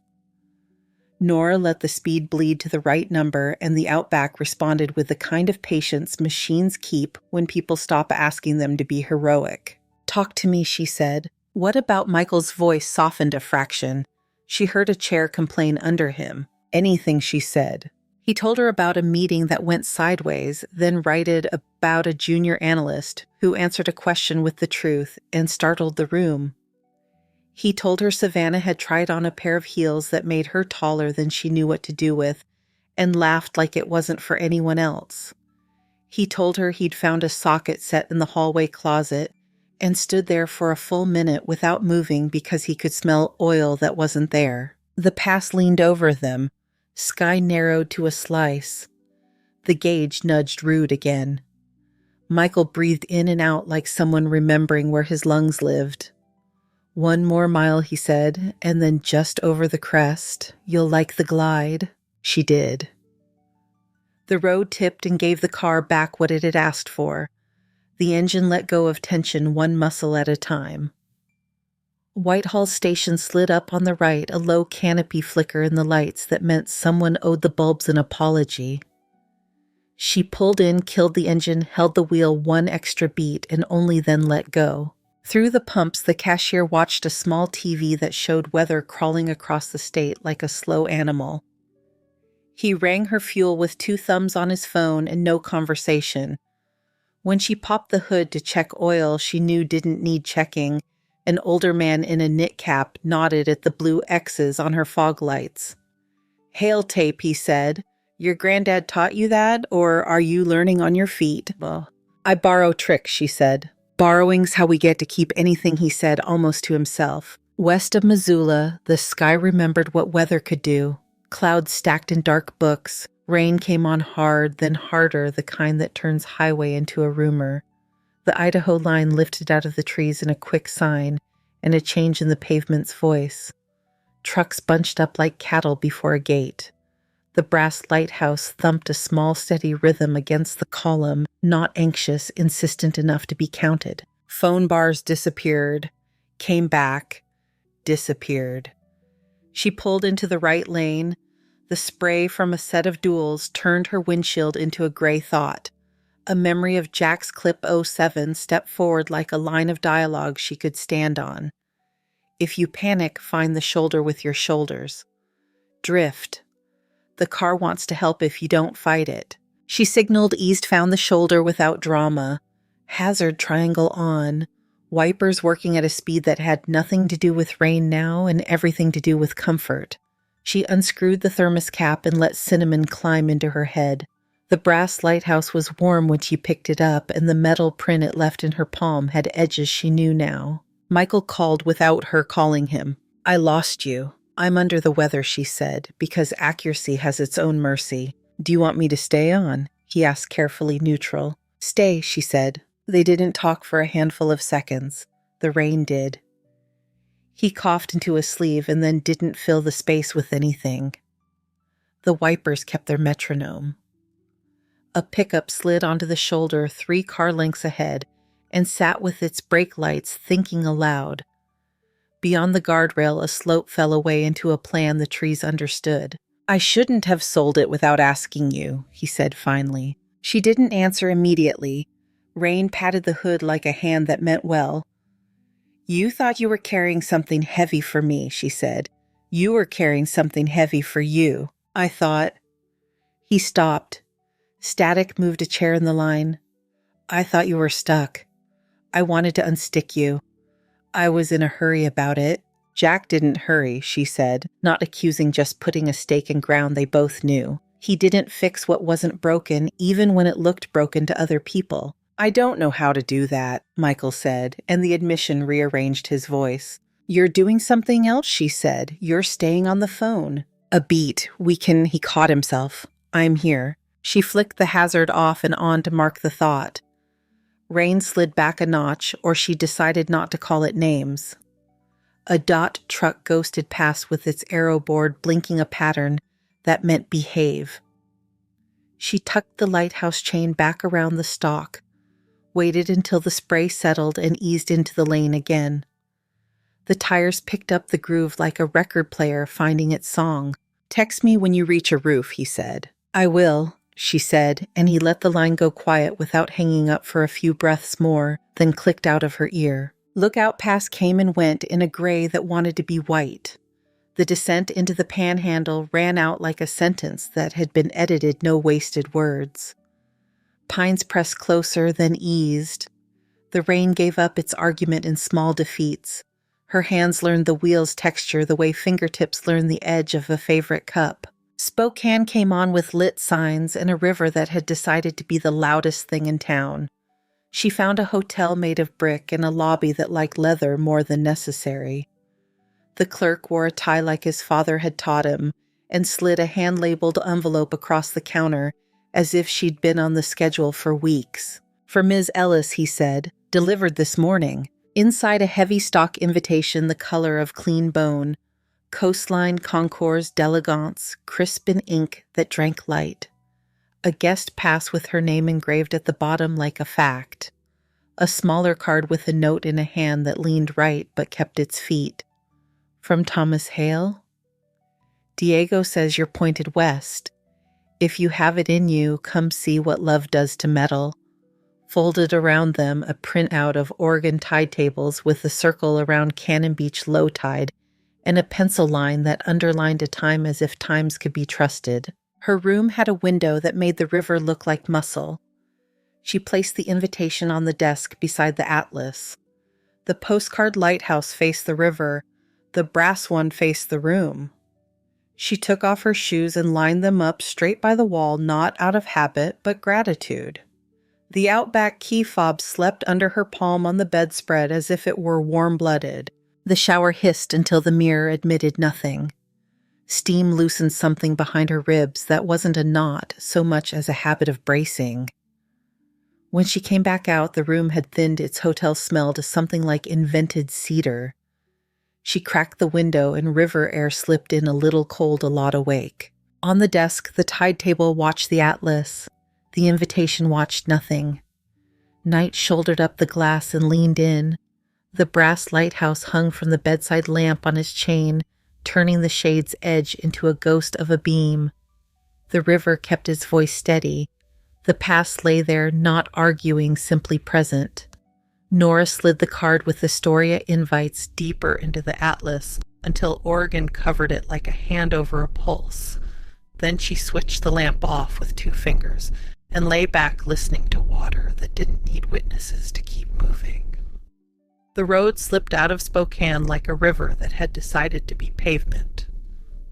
Nora let the speed bleed to the right number, and the Outback responded with the kind of patience machines keep when people stop asking them to be heroic. "Talk to me," she said. What about Michael's voice softened a fraction? She heard a chair complain under him. Anything, she said. He told her about a meeting that went sideways, then righted about a junior analyst who answered a question with the truth and startled the room. He told her Savannah had tried on a pair of heels that made her taller than she knew what to do with, and laughed like it wasn't for anyone else. He told her he'd found a socket set in the hallway closet and stood there for a full minute without moving because he could smell oil that wasn't there. The pass leaned over them. Sky narrowed to a slice. The gauge nudged rude again. Michael breathed in and out like someone remembering where his lungs lived. "One more mile," he said, "and then just over the crest. You'll like the glide." She did. The road tipped and gave the car back what it had asked for. The engine let go of tension one muscle at a time. Whitehall Station slid up on the right, a low canopy flicker in the lights that meant someone owed the bulbs an apology. She pulled in, killed the engine, held the wheel one extra beat, and only then let go. Through the pumps, the cashier watched a small TV that showed weather crawling across the state like a slow animal. He rang her fuel with 2 thumbs on his phone and no conversation. When she popped the hood to check oil she knew didn't need checking, an older man in a knit cap nodded at the blue X's on her fog lights. "Hail tape," he said. "Your granddad taught you that, or are you learning on your feet?" "Well, I borrow tricks," she said. Borrowing's how we get to keep anything he said almost to himself. West of Missoula, the sky remembered what weather could do. Clouds stacked in dark books. Rain came on hard, then harder, the kind that turns highway into a rumor. The Idaho line lifted out of the trees in a quick sign, and a change in the pavement's voice. Trucks bunched up like cattle before a gate. The brass lighthouse thumped a small, steady rhythm against the column, not anxious, insistent enough to be counted. Phone bars disappeared, came back, disappeared. She pulled into the right lane. The spray from a set of duels turned her windshield into a gray thought. A memory of Jack's Clip 07 stepped forward like a line of dialogue she could stand on. If you panic, find the shoulder with your shoulders. Drift. The car wants to help if you don't fight it. She signaled east, found the shoulder without drama. Hazard triangle on. Wipers working at a speed that had nothing to do with rain now and everything to do with comfort. She unscrewed the thermos cap and let cinnamon climb into her head. The brass lighthouse was warm when she picked it up, and the metal print it left in her palm had edges she knew now. Michael called without her calling him. "I lost you. I'm under the weather," she said, because accuracy has its own mercy. "Do you want me to stay on?" he asked, carefully neutral. "Stay," she said. They didn't talk for a handful of seconds. The rain did. He coughed into his sleeve and then didn't fill the space with anything. The wipers kept their metronome. A pickup slid onto the shoulder 3 car lengths ahead and sat with its brake lights thinking aloud. Beyond the guardrail, a slope fell away into a plan the trees understood. "I shouldn't have sold it without asking you," he said finally. She didn't answer immediately, Rain patted the hood like a hand that meant well. "You thought you were carrying something heavy for me," she said. "You were carrying something heavy for you. I thought—" He stopped. Static moved a chair in the line. "I thought you were stuck. I wanted to unstick you. I was in a hurry about it." "Jack didn't hurry," she said, not accusing, just putting a stake in ground they both knew. "He didn't fix what wasn't broken, even when it looked broken to other people." "I don't know how to do that," Michael said, and the admission rearranged his voice. "You're doing something else," she said. "You're staying on the phone." "A beat. He caught himself. I'm here." She flicked the hazard off and on to mark the thought. Rain slid back a notch, or she decided not to call it names. A dot truck ghosted past with its arrow board blinking a pattern that meant behave. She tucked the lighthouse chain back around the stalk, waited until the spray settled, and eased into the lane again. The tires picked up the groove like a record player finding its song. "Text me when you reach a roof," he said. "I will," she said, and he let the line go quiet without hanging up for a few breaths more, then clicked out of her ear. Lookout Pass came and went in a gray that wanted to be white. The descent into the panhandle ran out like a sentence that had been edited, no wasted words. Pines pressed closer, then eased. The rain gave up its argument in small defeats. Her hands learned the wheel's texture the way fingertips learn the edge of a favorite cup. Spokane came on with lit signs and a river that had decided to be the loudest thing in town. She found a hotel made of brick and a lobby that liked leather more than necessary. The clerk wore a tie like his father had taught him and slid a hand-labeled envelope across the counter as if she'd been on the schedule for weeks. "For Ms. Ellis," he said, "delivered this morning." Inside a heavy stock invitation the color of clean bone, coastline concours d'elegance, crisp in ink that drank light. A guest pass with her name engraved at the bottom like a fact. A smaller card with a note in a hand that leaned right but kept its feet. "From Thomas Hale? Diego says you're pointed west. If you have it in you, come see what love does to metal." Folded around them, a printout of Oregon tide tables with a circle around Cannon Beach low tide and a pencil line that underlined a time as if times could be trusted. Her room had a window that made the river look like muscle. She placed the invitation on the desk beside the atlas. The postcard lighthouse faced the river. The brass one faced the room. She took off her shoes and lined them up straight by the wall, not out of habit, but gratitude. The Outback key fob slept under her palm on the bedspread as if it were warm-blooded. The shower hissed until the mirror admitted nothing. Steam loosened something behind her ribs that wasn't a knot so much as a habit of bracing. When she came back out, the room had thinned its hotel smell to something like invented cedar. She cracked the window and river air slipped in a little cold, a lot awake. On the desk, the tide table watched the atlas. The invitation watched nothing. Night shouldered up the glass and leaned in. The brass lighthouse hung from the bedside lamp on its chain, turning the shade's edge into a ghost of a beam. The river kept its voice steady. The past lay there, not arguing, simply present. Nora slid the card with Astoria invites deeper into the atlas until Oregon covered it like a hand over a pulse. Then she switched the lamp off with 2 fingers and lay back listening to water that didn't need witnesses to keep moving. The road slipped out of Spokane like a river that had decided to be pavement.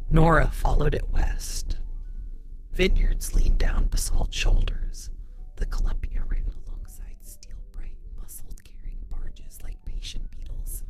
Nora followed it west. Vineyards leaned down basalt shoulders. The Columbia ran alongside steel-bright, muscled-carrying barges like patient beetles.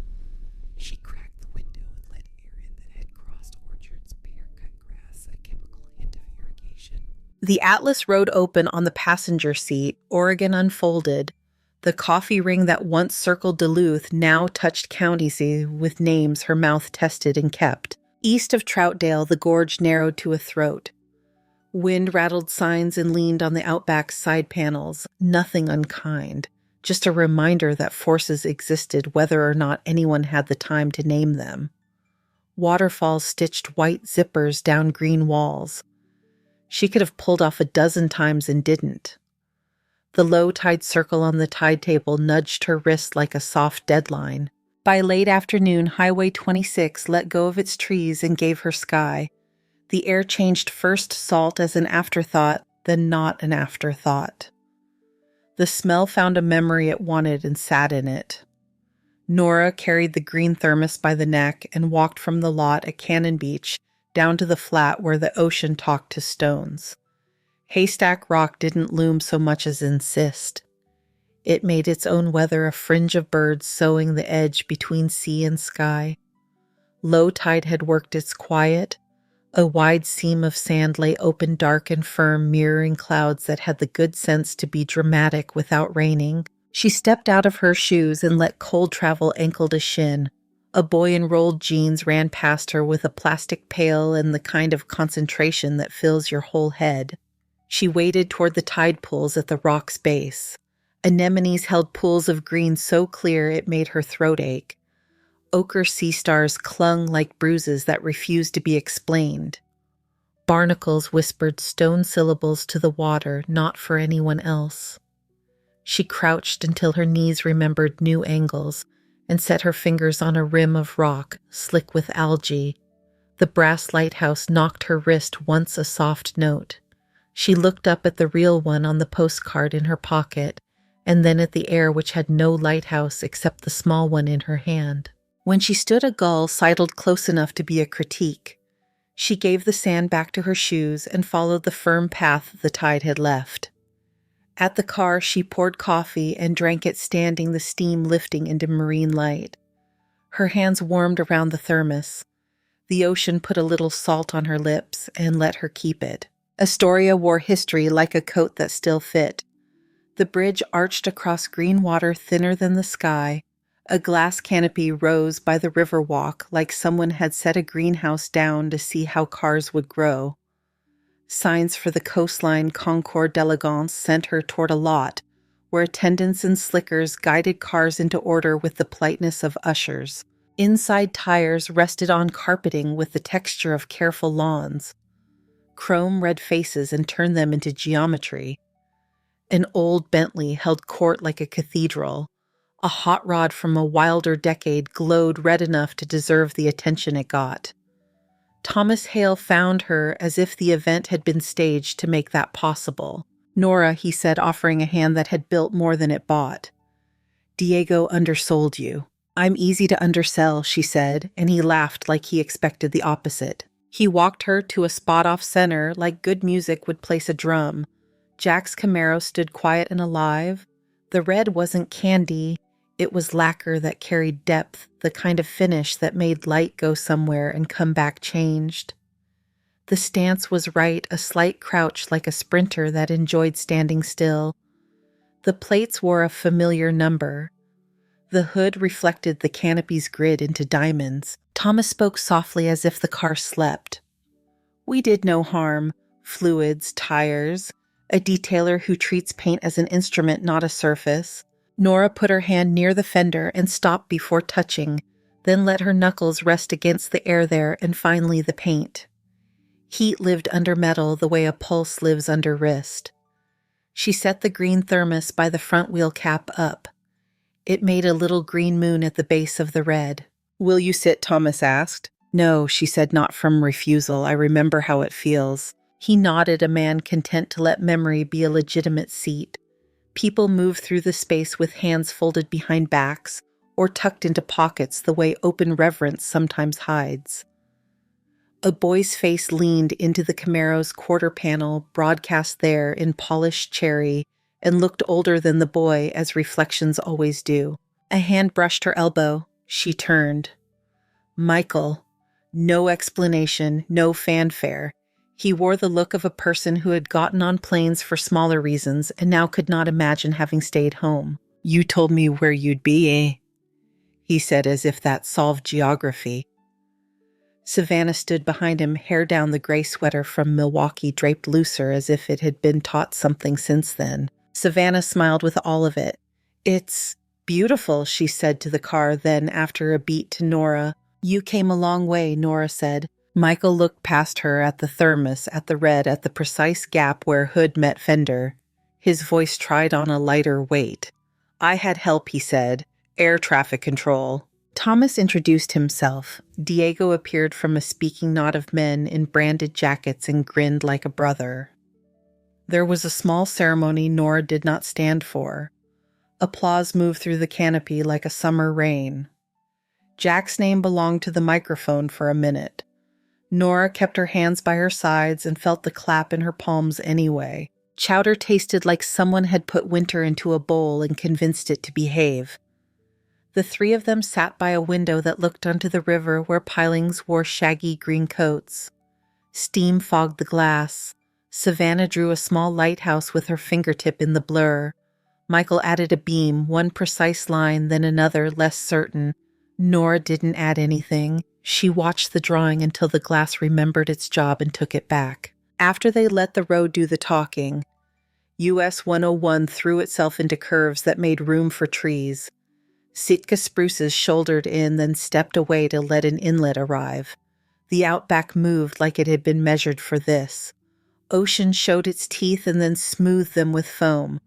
She cracked the window and let air in that had crossed orchards, bare-cut grass, a chemical hint of irrigation. The Atlas rode open on the passenger seat. Oregon unfolded. The coffee ring that once circled Duluth now touched counties with names her mouth tested and kept. East of Troutdale, the gorge narrowed to a throat. Wind rattled signs and leaned on the Outback's side panels. Nothing unkind, just a reminder that forces existed whether or not anyone had the time to name them. Waterfalls stitched white zippers down green walls. She could have pulled off 12 times and didn't. The low tide circle on the tide table nudged her wrist like a soft deadline. By late afternoon, Highway 26 let go of its trees and gave her sky. The air changed first salt as an afterthought, then not an afterthought. The smell found a memory it wanted and sat in it. Nora carried the green thermos by the neck and walked from the lot at Cannon Beach down to the flat where the ocean talked to stones. Haystack Rock didn't loom so much as insist. It made its own weather a fringe of birds sewing the edge between sea and sky. Low tide had worked its quiet. A wide seam of sand lay open, dark and firm, mirroring clouds that had the good sense to be dramatic without raining. She stepped out of her shoes and let cold travel ankle to shin. A boy in rolled jeans ran past her with a plastic pail and the kind of concentration that fills your whole head. She waded toward the tide pools at the rock's base. Anemones held pools of green so clear it made her throat ache. Ochre sea stars clung like bruises that refused to be explained. Barnacles whispered stone syllables to the water, not for anyone else. She crouched until her knees remembered new angles and set her fingers on a rim of rock, slick with algae. The brass lighthouse knocked her wrist once a soft note. She looked up at the real one on the postcard in her pocket, and then at the air which had no lighthouse except the small one in her hand. When she stood, a gull sidled close enough to be a critique. She gave the sand back to her shoes and followed the firm path the tide had left. At the car, she poured coffee and drank it standing, the steam lifting into marine light. Her hands warmed around the thermos. The ocean put a little salt on her lips and let her keep it. Astoria wore history like a coat that still fit. The bridge arched across green water thinner than the sky. A glass canopy rose by the river walk like someone had set a greenhouse down to see how cars would grow. Signs for the coastline Concours d'Elegance sent her toward a lot, where attendants and slickers guided cars into order with the politeness of ushers. Inside tires rested on carpeting with the texture of careful lawns. Chrome read faces and turned them into geometry. An old Bentley held court like a cathedral. A hot rod from a wilder decade glowed red enough to deserve the attention it got. Thomas Hale found her as if the event had been staged to make that possible. Nora, he said, offering a hand that had built more than it bought. Diego undersold you. I'm easy to undersell, she said, and he laughed like he expected the opposite. He walked her to a spot off center like good music would place a drum. Jack's Camaro stood quiet and alive. The red wasn't candy. It was lacquer that carried depth, the kind of finish that made light go somewhere and come back changed. The stance was right, a slight crouch like a sprinter that enjoyed standing still. The plates wore a familiar number. The hood reflected the canopy's grid into diamonds. Thomas spoke softly as if the car slept. We did no harm. Fluids, tires, a detailer who treats paint as an instrument, not a surface. Nora put her hand near the fender and stopped before touching, then let her knuckles rest against the air there and finally the paint. Heat lived under metal the way a pulse lives under wrist. She set the green thermos by the front wheel cap up. It made a little green moon at the base of the red. Will you sit? Thomas asked. No, she said, not from refusal. I remember how it feels. He nodded, a man content to let memory be a legitimate seat. People moved through the space with hands folded behind backs or tucked into pockets the way open reverence sometimes hides. A boy's face leaned into the Camaro's quarter panel, broadcast there in polished cherry, and looked older than the boy, as reflections always do. A hand brushed her elbow. She turned. Michael. No explanation, no fanfare. He wore the look of a person who had gotten on planes for smaller reasons and now could not imagine having stayed home. You told me where you'd be, eh? He said as if that solved geography. Savannah stood behind him, hair down, the gray sweater from Milwaukee draped looser as if it had been taught something since then. Savannah smiled with all of it. It's beautiful, she said to the car, then after a beat to Nora. You came a long way, Nora said. Michael looked past her at the thermos, at the red, at the precise gap where hood met fender. His voice tried on a lighter weight. "I had help," he said. "Air traffic control." Thomas introduced himself. Diego appeared from a speaking knot of men in branded jackets and grinned like a brother. There was a small ceremony Nora did not stand for. Applause moved through the canopy like a summer rain. Jack's name belonged to the microphone for a minute. Nora kept her hands by her sides and felt the clap in her palms anyway. Chowder tasted like someone had put winter into a bowl and convinced it to behave. The three of them sat by a window that looked onto the river where pilings wore shaggy green coats. Steam fogged the glass. Savannah drew a small lighthouse with her fingertip in the blur. Michael added a beam, one precise line, then another, less certain. Nora didn't add anything. She watched the drawing until the glass remembered its job and took it back. After they let the road do the talking, US 101 threw itself into curves that made room for trees. Sitka spruces shouldered in, then stepped away to let an inlet arrive. The outback moved like it had been measured for this. Ocean showed its teeth and then smoothed them with foam.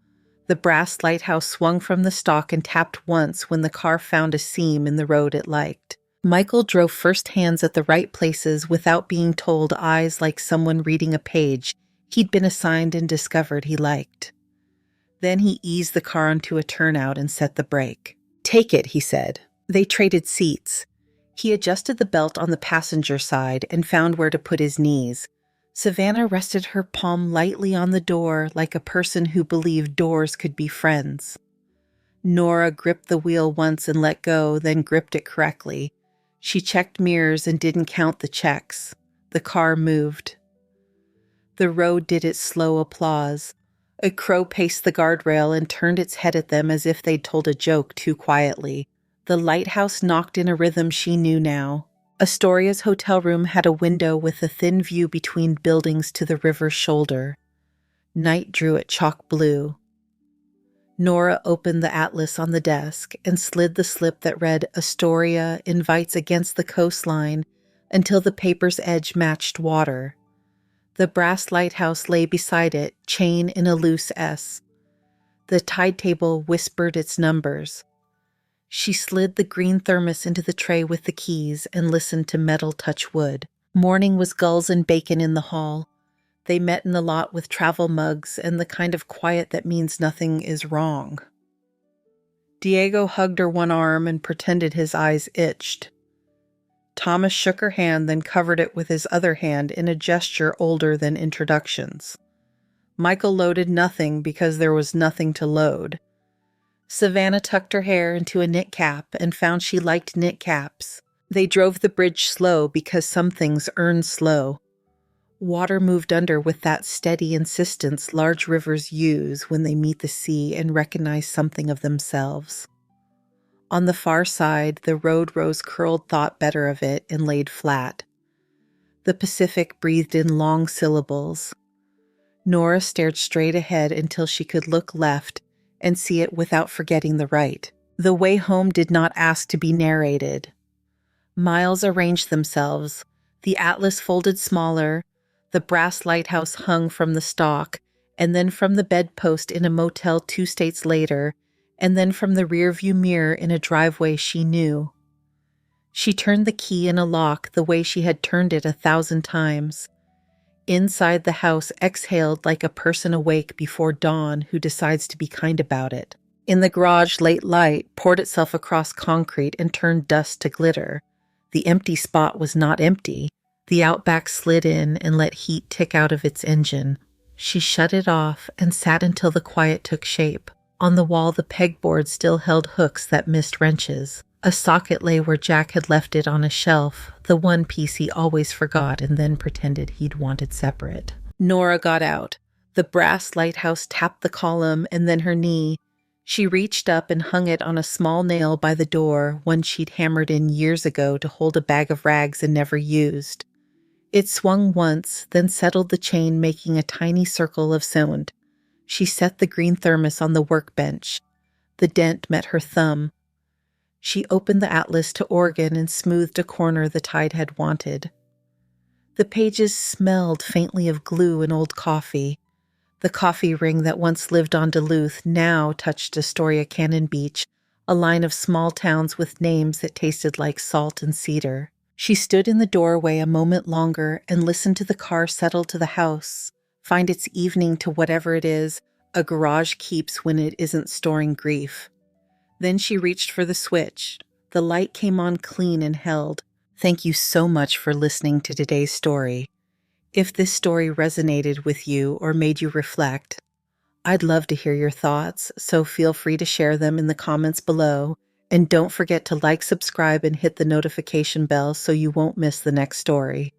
The brass lighthouse swung from the stalk and tapped once when the car found a seam in the road it liked. Michael drove first hands at the right places without being told, eyes like someone reading a page he'd been assigned and discovered he liked. Then he eased the car onto a turnout and set the brake. "Take it," he said. They traded seats. He adjusted the belt on the passenger side and found where to put his knees. Savannah rested her palm lightly on the door like a person who believed doors could be friends. Nora gripped the wheel once and let go, then gripped it correctly. She checked mirrors and didn't count the checks. The car moved. The road did its slow applause. A crow paced the guardrail and turned its head at them as if they'd told a joke too quietly. The lighthouse knocked in a rhythm she knew now. Astoria's hotel room had a window with a thin view between buildings to the river's shoulder. Night drew it chalk blue. Nora opened the atlas on the desk and slid the slip that read "Astoria invites against the coastline" until the paper's edge matched water. The brass lighthouse lay beside it, chain in a loose S. The tide table whispered its numbers. She slid the green thermos into the tray with the keys and listened to metal touch wood. Morning was gulls and bacon in the hall. They met in the lot with travel mugs and the kind of quiet that means nothing is wrong. Diego hugged her one arm and pretended his eyes itched. Thomas shook her hand, then covered it with his other hand in a gesture older than introductions. Michael loaded nothing because there was nothing to load. Savannah tucked her hair into a knit cap and found she liked knit caps. They drove the bridge slow because some things earn slow. Water moved under with that steady insistence large rivers use when they meet the sea and recognize something of themselves. On the far side, the road rose curled thought better of it and laid flat. The Pacific breathed in long syllables. Nora stared straight ahead until she could look left and see it without forgetting the right. The way home did not ask to be narrated. Miles arranged themselves. The atlas folded smaller. The brass lighthouse hung from the stalk, and then from the bedpost in a motel 2 states later, and then from the rearview mirror in a driveway she knew. She turned the key in a lock the way she had turned it 1,000 times. Inside the house exhaled like a person awake before dawn who decides to be kind about it. In the garage, late light poured itself across concrete and turned dust to glitter. The empty spot was not empty. The Outback slid in and let heat tick out of its engine. She shut it off and sat until the quiet took shape. On the wall, the pegboard still held hooks that missed wrenches. A socket lay where Jack had left it on a shelf, the one piece he always forgot and then pretended he'd wanted separate. Nora got out. The brass lighthouse tapped the column and then her knee. She reached up and hung it on a small nail by the door, one she'd hammered in years ago to hold a bag of rags and never used. It swung once, then settled the chain, making a tiny circle of sound. She set the green thermos on the workbench. The dent met her thumb. She opened the atlas to Oregon and smoothed a corner the tide had wanted. The pages smelled faintly of glue and old coffee. The coffee ring that once lived on Duluth now touched Astoria Cannon Beach, a line of small towns with names that tasted like salt and cedar. She stood in the doorway a moment longer and listened to the car settle to the house, find its evening to whatever it is a garage keeps when it isn't storing grief. Then she reached for the switch. The light came on clean and held. Thank you so much for listening to today's story. If this story resonated with you or made you reflect, I'd love to hear your thoughts, so feel free to share them in the comments below. And don't forget to like, subscribe, and hit the notification bell so you won't miss the next story.